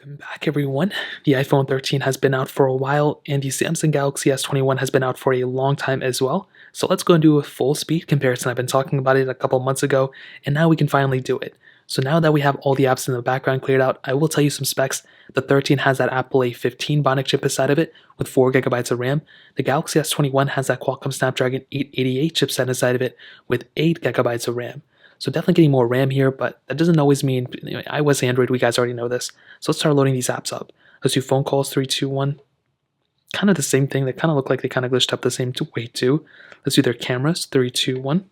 Welcome back, everyone. The iPhone 13 has been out for a while, and the Samsung Galaxy S21 has been out for a long time as well. So let's go and do a full speed comparison. I've been talking about it a couple months ago, and now we can finally do it. So now that we have all the apps in the background cleared out, I will tell you some specs. The 13 has that Apple A15 Bionic chip inside of it with 4GB of RAM. The Galaxy S21 has that Qualcomm Snapdragon 888 chipset inside of it with 8GB of RAM. So definitely getting more RAM here, but that doesn't always mean iOS, Android, we guys already know this. So let's start loading these apps up. Let's do phone calls, 3, 2, 1. Kind of the same thing. They kind of look like they kind of glitched up the same way too. Let's do their cameras, 3, 2, 1.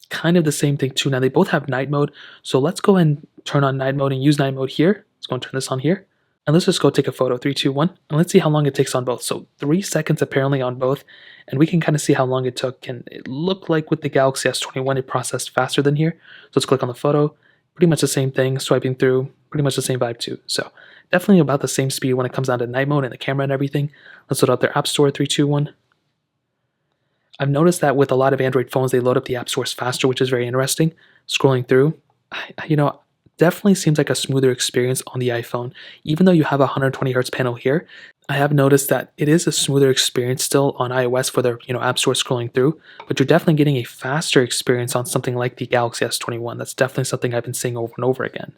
Kind of the same thing too. Now they both have night mode. So let's go and turn on night mode and use night mode here. Let's go and turn this on here. And let's just go take a photo, 3, 2, 1. And let's see how long it takes on both. So 3 seconds apparently on both. And we can kind of see how long it took. And it looked like with the Galaxy S21, it processed faster than here. So let's click on the photo. Pretty much the same thing, swiping through, pretty much the same vibe too. So definitely about the same speed when it comes down to night mode and the camera and everything. Let's load up their App Store, 3, 2, 1. I've noticed that with a lot of Android phones, they load up the app stores faster, which is very interesting. Scrolling through, definitely seems like a smoother experience on the iPhone. Even though you have a 120Hz panel here, I have noticed that it is a smoother experience still on iOS for their app store scrolling through, but you're definitely getting a faster experience on something like the Galaxy S21. That's definitely something I've been seeing over and over again.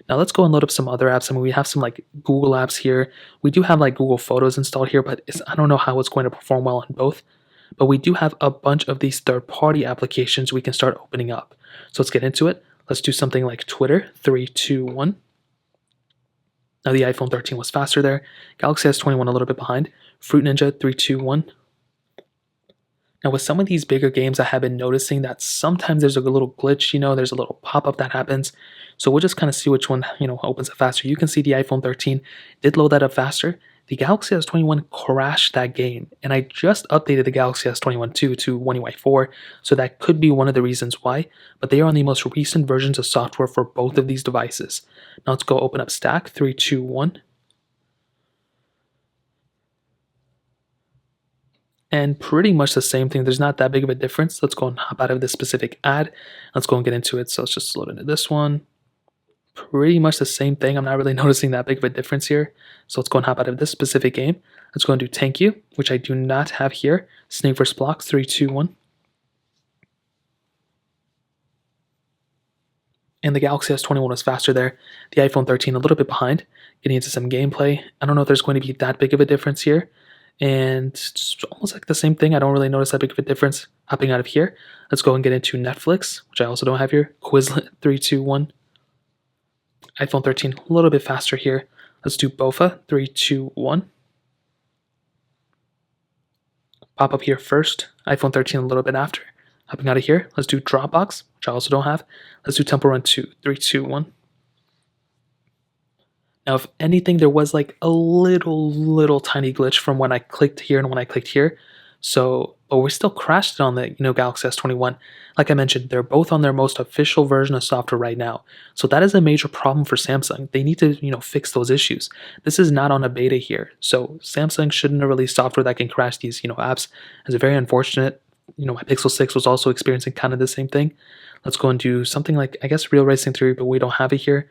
Now let's go and load up some other apps. I mean, we have some like Google apps here. We do have like Google Photos installed here, but I don't know how it's going to perform well on both. But we do have a bunch of these third-party applications we can start opening up. So let's get into it. Let's do something like Twitter, 3, 2, 1. Now the iPhone 13 was faster there. Galaxy S21 a little bit behind. Fruit Ninja, 3, 2, 1. Now with some of these bigger games, I have been noticing that sometimes there's a little glitch, there's a little pop-up that happens. So we'll just kind of see which one, opens up faster. You can see the iPhone 13 did load that up faster. The Galaxy S21 crashed that game, and I just updated the Galaxy S21 2 to One UI 4, so that could be one of the reasons why, but they are on the most recent versions of software for both of these devices. Now let's go open up Stack, 3, 2, 1. And pretty much the same thing. There's not that big of a difference. Let's go and hop out of this specific ad. Let's go and get into it. So let's just load into this one. Pretty much the same thing. I'm not really noticing that big of a difference here. So let's go and hop out of this specific game. Let's go and do Thank You, which I do not have here. Snake vs. Blocks, 3, 2, 1. And the Galaxy S21 was faster there. The iPhone 13 a little bit behind. Getting into some gameplay. I don't know if there's going to be that big of a difference here. And it's almost like the same thing. I don't really notice that big of a difference hopping out of here. Let's go and get into Netflix, which I also don't have here. Quizlet, 3, 2, 1. iPhone 13 a little bit faster here. Let's do Bofa, 3, 2, 1. Pop up here first. iPhone 13 a little bit after. Hopping out of here. Let's do Dropbox, which I also don't have. Let's do Temple Run 2, 3, 2, 1. Now, if anything, there was like a little tiny glitch from when I clicked here and when I clicked here. So, but we still crashed it on the Galaxy S21. Like I mentioned, they're both on their most official version of software right now. So that is a major problem for Samsung. They need to fix those issues. This is not on a beta here. So Samsung shouldn't have released software that can crash these apps. It's very unfortunate. My Pixel 6 was also experiencing kind of the same thing. Let's go and do something like, I guess, Real Racing 3, but we don't have it here.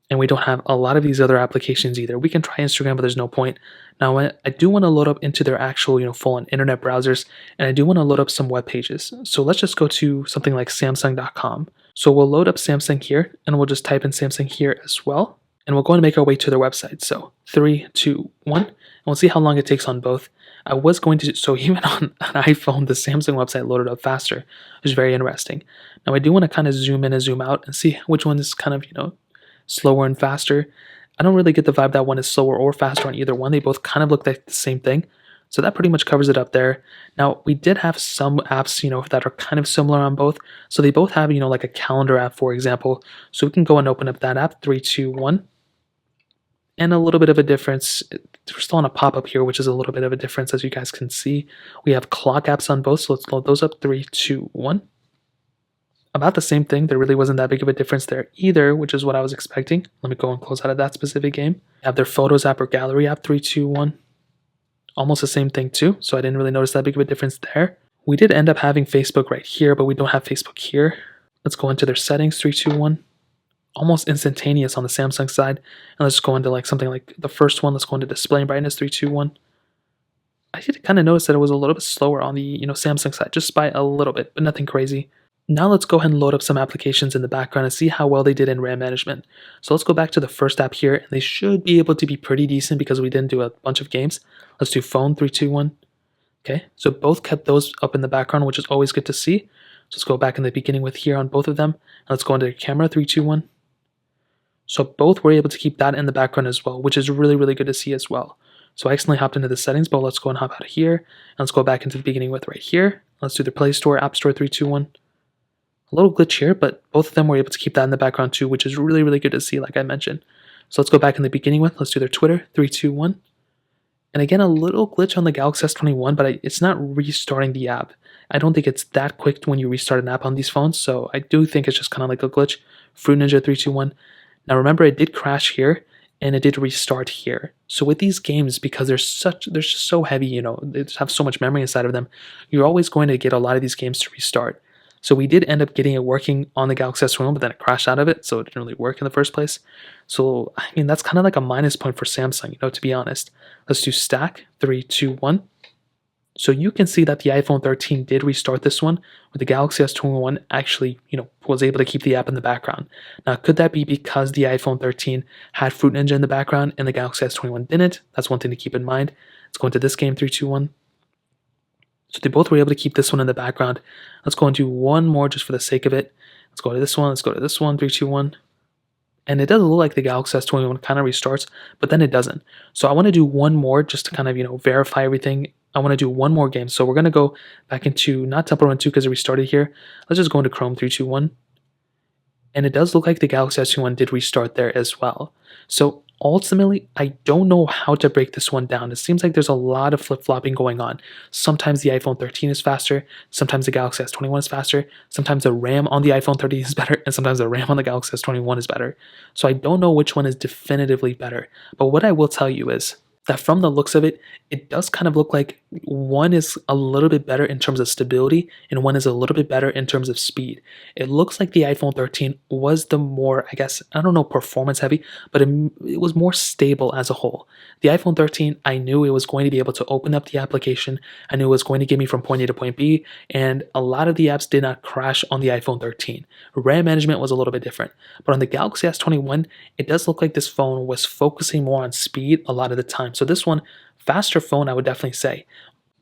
And we don't have a lot of these other applications either. We can try Instagram, but there's no point. Now, I do want to load up into their actual, full-on internet browsers, and I do want to load up some web pages. So let's just go to something like Samsung.com. So we'll load up Samsung here, and we'll just type in Samsung here as well. And we're going to make our way to their website. So 3, 2, 1, and we'll see how long it takes on both. I was going to, so even on an iPhone, the Samsung website loaded up faster, which is very interesting. Now, I do want to kind of zoom in and zoom out and see which one is kind of, slower and faster. I don't really get the vibe that one is slower or faster on either one. They both kind of look like the same thing. So that pretty much covers it up there. Now, we did have some apps, that are kind of similar on both. So they both have, like a calendar app, for example. So we can go and open up that app, 3, 2, 1. And a little bit of a difference. We're still on a pop-up here, which is a little bit of a difference, as you guys can see. We have clock apps on both, so let's load those up, 3, 2, 1. About the same thing. There really wasn't that big of a difference there either, which is what I was expecting. Let me go and close out of that specific game. I have their Photos app or Gallery app, 3, 2, 1. Almost the same thing too, so I didn't really notice that big of a difference there. We did end up having Facebook right here, but we don't have Facebook here. Let's go into their settings, 3, 2, 1. almost instantaneous on the Samsung side. And let's go into like something like the first one. Let's go into display brightness 321. I did kind of notice that it was a little bit slower on the Samsung side, just by a little bit, but nothing crazy. Now let's go ahead and load up some applications in the background and see how well they did in RAM management. So let's go back to the first app here, and they should be able to be pretty decent because we didn't do a bunch of games. Let's do phone 321. Okay, so both kept those up in the background, which is always good to see. So let's go back in the beginning with here on both of them. And let's go into camera 321. So both were able to keep that in the background as well, which is really, really good to see as well. So I accidentally hopped into the settings, but let's go and hop out of here. And let's go back into the beginning with right here. Let's do the Play Store, App Store 321. A little glitch here, but both of them were able to keep that in the background too, which is really, really good to see, like I mentioned. So let's go back in the beginning with, let's do their Twitter, 321. And again, a little glitch on the Galaxy S21, but it's not restarting the app. I don't think it's that quick when you restart an app on these phones, so I do think it's just kind of like a glitch. Fruit Ninja 321. Now remember, it did crash here, and it did restart here. So with these games, because they're just so heavy, they just have so much memory inside of them, you're always going to get a lot of these games to restart. So we did end up getting it working on the Galaxy S21, but then it crashed out of it, so it didn't really work in the first place. So, I mean, that's kind of like a minus point for Samsung, to be honest. Let's do stack, 3, 2, 1. So you can see that the iPhone 13 did restart this one, where the Galaxy S21 actually, was able to keep the app in the background. Now, could that be because the iPhone 13 had Fruit Ninja in the background and the Galaxy S21 didn't? That's one thing to keep in mind. Let's go into this game, 3, 2, 1. So they both were able to keep this one in the background. Let's go and do one more just for the sake of it. Let's go to this one. Let's go to this one. 3, 2, 1. And it does look like the Galaxy S21 kind of restarts, but then it doesn't. So I want to do one more just to kind of, verify everything. I want to do one more game. So we're going to go back into, not Temple Run 2 because it restarted here. Let's just go into Chrome 3, 2, 1. And it does look like the Galaxy S21 did restart there as well. So ultimately, I don't know how to break this one down. It seems like there's a lot of flip-flopping going on. Sometimes the iPhone 13 is faster, sometimes the Galaxy S21 is faster, sometimes the RAM on the iPhone 13 is better, and sometimes the RAM on the Galaxy S21 is better. So I don't know which one is definitively better. But what I will tell you is that from the looks of it, it does kind of look like one is a little bit better in terms of stability and one is a little bit better in terms of speed. It looks like the iPhone 13 was the more, I guess, I don't know, performance heavy, but it was more stable as a whole. The iPhone 13, I knew it was going to be able to open up the application. I knew it was going to get me from point A to point B, and a lot of the apps did not crash on the iPhone 13. RAM management was a little bit different, but on the Galaxy S21, it does look like this phone was focusing more on speed a lot of the time. So this one, faster phone, I would definitely say.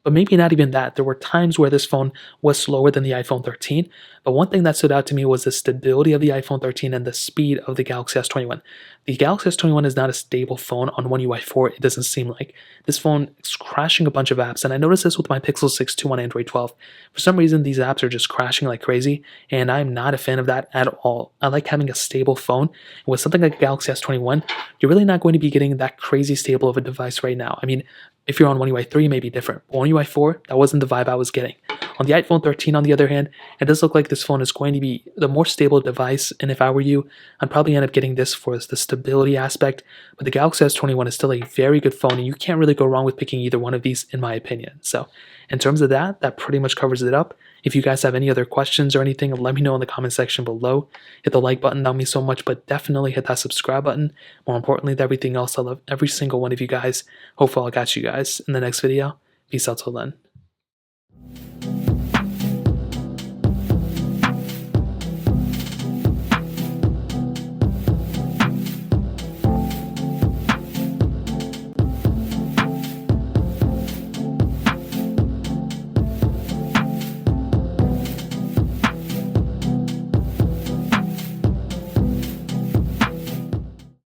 But maybe not even that. There were times where this phone was slower than the iPhone 13. But one thing that stood out to me was the stability of the iPhone 13 and the speed of the Galaxy S21. The Galaxy S21 is not a stable phone on One UI 4, it doesn't seem like. This phone is crashing a bunch of apps, and I noticed this with my Pixel 6 II on Android 12. For some reason, these apps are just crashing like crazy, and I'm not a fan of that at all. I like having a stable phone, and with something like a Galaxy S21, you're really not going to be getting that crazy stable of a device right now. I mean, if you're on One UI 3, it may be different. But One UI 4, that wasn't the vibe I was getting. On the iPhone 13, on the other hand, it does look like this phone is going to be the more stable device, and if I were you, I'd probably end up getting this for the stability aspect. But the Galaxy S21 is still a very good phone, and you can't really go wrong with picking either one of these, in my opinion. So in terms of that, that pretty much covers it up. If you guys have any other questions or anything, let me know in the comment section below. Hit the like button, that would mean so much, but definitely hit that subscribe button. More importantly than everything else, I love every single one of you guys. Hopefully I'll catch you guys in the next video. Peace out till then.